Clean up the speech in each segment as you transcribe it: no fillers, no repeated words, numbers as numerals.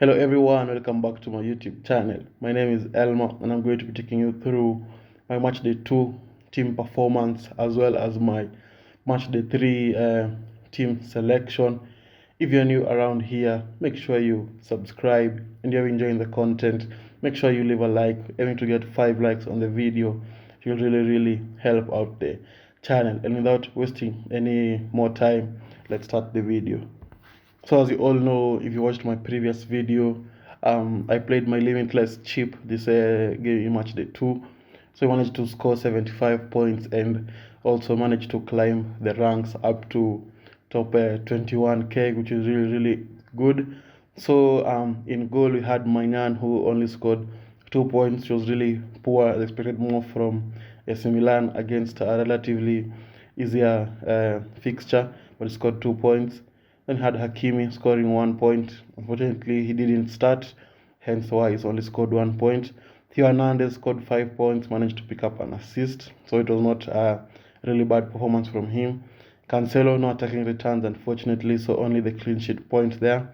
Hello everyone, welcome back to my YouTube channel. My name is Elmer and I'm going to be taking you through my Matchday 2 team performance as well as my Matchday 3 team selection. If you're new around here, make sure you subscribe, and if you're enjoying the content, make sure you leave a like. Aiming to get 5 likes on the video. It will really help out the channel. And without wasting any more time, let's start the video. So as you all know, if you watched my previous video, I played my limitless chip this game in Matchday 2. So I managed to score 75 points and also managed to climb the ranks up to top 21k, which is really good. So in goal we had Mainan, who only scored 2 points. She was really poor. I expected more from AC Milan against a relatively easier fixture, but he scored 2 points. Then had Hakimi scoring 1 point. Unfortunately, he didn't start, hence why he's only scored 1 point. Theo Hernandez scored 5 points, managed to pick up an assist, so it was not a really bad performance from him. Cancelo no attacking returns, unfortunately, so only the clean sheet point there.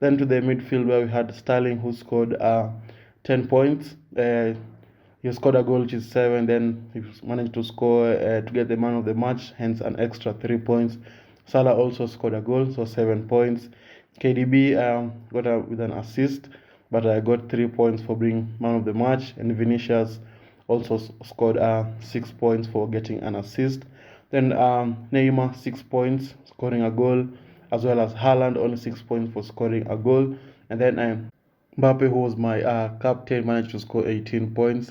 Then to the midfield where we had Sterling, who scored 10 points. He scored a goal, which is 7. Then he managed to score to get the man of the match, hence an extra 3 points. Salah also scored a goal, so 7 points. KDB got with an assist, but I got 3 points for being man of the match. And Vinicius also scored 6 points for getting an assist. Then Neymar 6 points, scoring a goal, as well as Haaland only 6 points for scoring a goal. And then Mbappe, who was my captain, managed to score 18 points.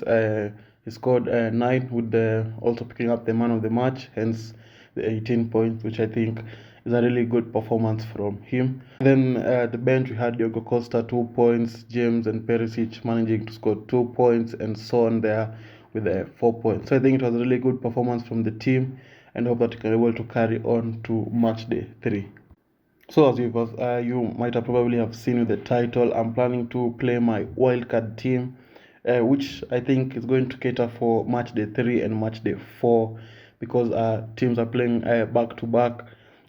He scored 9 with also picking up the man of the match, hence the 18 points, which I think is a really good performance from him. Then at the bench we had Diogo Costa 2 points, James and Perisic managing to score 2 points, and Son there with 4 points. So I think it was a really good performance from the team, and I hope that we can be able to carry on to Matchday 3. So as you might have probably have seen with the title, I'm planning to play my Wildcard team, which I think is going to cater for Matchday 3 and Matchday 4, because teams are playing back to back,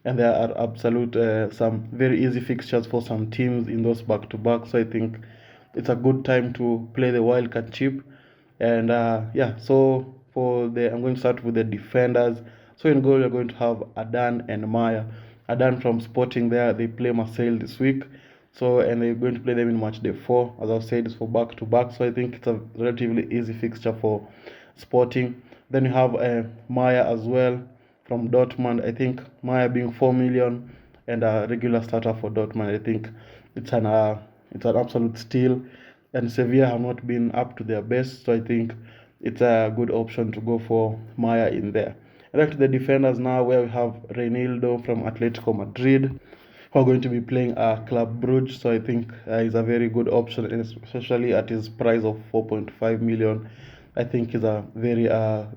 and there are absolute some very easy fixtures for some teams in those back to back. So I think it's a good time to play the Wildcard chip. And yeah, so I'm going to start with the defenders. So in goal we're going to have Adan and Maya. Adan from Sporting there, they play Marseille this week. So, and they're going to play them in Matchday 4. As I've said, it's for back to back. So I think it's a relatively easy fixture for Sporting. Then you have Maya as well from Dortmund. I think Maya being 4 million and a regular starter for Dortmund, I think it's an absolute steal. And Sevilla have not been up to their best, so I think it's a good option to go for Maya in there. And back to the defenders now, where we have Reinildo from Atletico Madrid, who are going to be playing Club Brugge. So I think is a very good option, and especially at his price of 4.5 million. I think is a very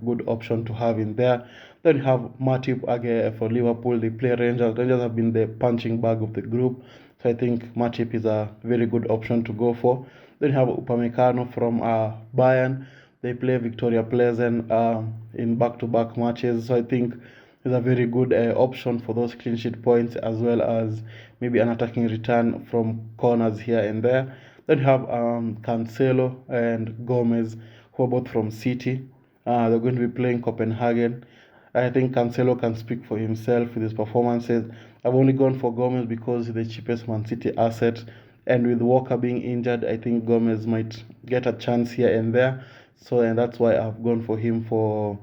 good option to have in there. Then you have Matip again for Liverpool. They play Rangers. Rangers have been the punching bag of the group, so I think Matip is a very good option to go for. Then you have Upamecano from Bayern. They play Victoria Pleasant in back-to-back matches, so I think is a very good option for those clean sheet points, as well as maybe an attacking return from corners here and there. Then you have Cancelo and Gomez, who are both from City. They're going to be playing Copenhagen. I think Cancelo can speak for himself with his performances. I've only gone for Gomez because he's the cheapest Man City asset, and with Walker being injured, I think Gomez might get a chance here and there. So, and that's why I've gone for him for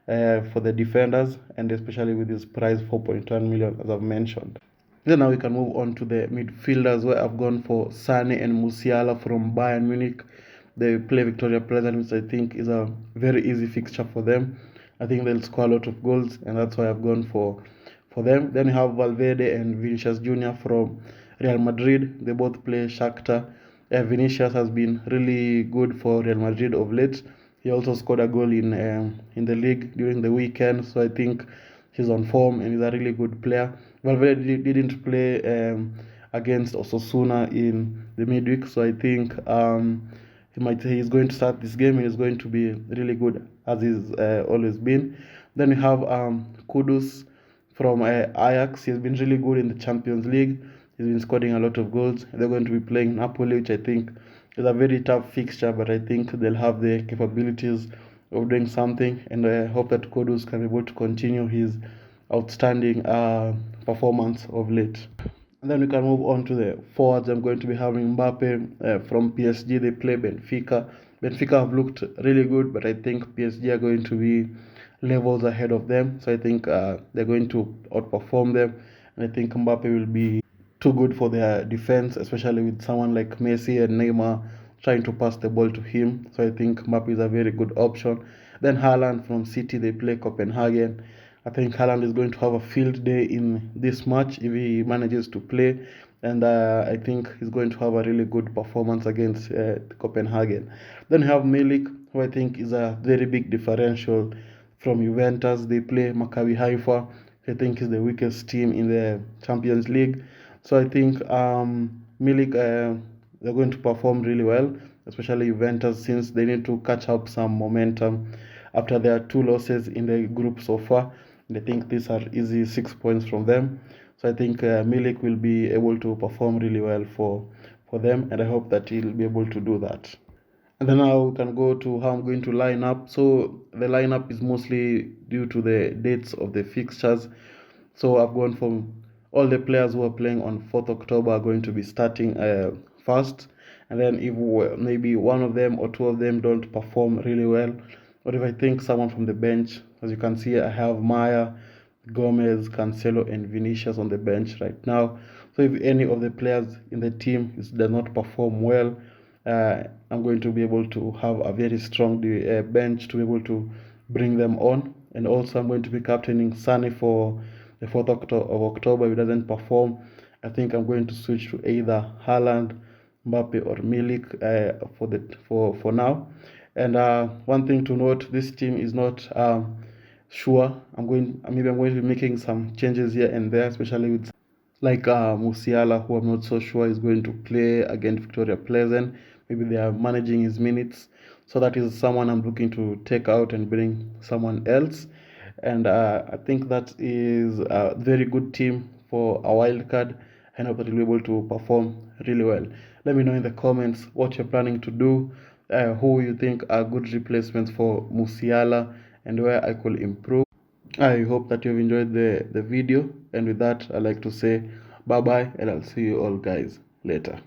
the defenders, and especially with his price 4.1 million, as I've mentioned. Then now we can move on to the midfielders, where I've gone for Sane and Musiala from Bayern Munich. They play Victoria Pleasant, which I think is a very easy fixture for them. I think they'll score a lot of goals, and that's why I've gone for them. Then we have Valverde and Vinicius Jr. from Real Madrid. They both play Shakhtar. Vinicius has been really good for Real Madrid of late. He also scored a goal in the league during the weekend, so I think he's on form and he's a really good player. Valverde didn't play against Osasuna in the midweek, so I think he's going to start this game and he's going to be really good, as he's always been. Then we have Kudus from Ajax. He's been really good in the Champions League. He's been scoring a lot of goals. They're going to be playing Napoli, which I think is a very tough fixture, but I think they'll have the capabilities of doing something, and I hope that Kudus can be able to continue his outstanding performance of late. And then we can move on to the forwards. I'm going to be having Mbappe from PSG. They play Benfica. Benfica have looked really good, but I think PSG are going to be levels ahead of them. So I think they're going to outperform them. And I think Mbappe will be too good for their defense, especially with someone like Messi and Neymar trying to pass the ball to him. So I think Mbappe is a very good option. Then Haaland from City, they play Copenhagen. I think Haaland is going to have a field day in this match if he manages to play, and I think he's going to have a really good performance against Copenhagen. Then you have Milik, who I think is a very big differential from Juventus. They play Maccabi Haifa. I think is the weakest team in the Champions League. So I think Milik, they're going to perform really well, especially Juventus, since they need to catch up some momentum after their 2 losses in the group so far. And I think these are easy 6 points from them. So I think Milik will be able to perform really well for them, and I hope that he'll be able to do that. And then now we can go to how I'm going to line up. So the lineup is mostly due to the dates of the fixtures. So I've gone from all the players who are playing on 4th October are going to be starting first. And then if maybe one of them or 2 of them don't perform really well, or if I think someone from the bench, as you can see, I have Maya, Gomez, Cancelo, and Vinicius on the bench right now. So if any of the players in the team does not perform well, I'm going to be able to have a very strong bench to be able to bring them on. And also I'm going to be captaining Sane for the 4th of October. If he doesn't perform, I think I'm going to switch to either Haaland, Mbappe, or Milik for now. And one thing to note, this team is not sure. Maybe I'm going to be making some changes here and there, especially with like Musiala, who I'm not so sure is going to play against Victoria Pleasant. Maybe they are managing his minutes. So that is someone I'm looking to take out and bring someone else. And I think that is a very good team for a wild card. I hope that you'll be able to perform really well. Let me know in the comments what you're planning to do, who you think are good replacements for Musiala, and where I could improve. I hope that you've enjoyed the video, and with that I'd like to say bye bye, and I'll see you all guys later.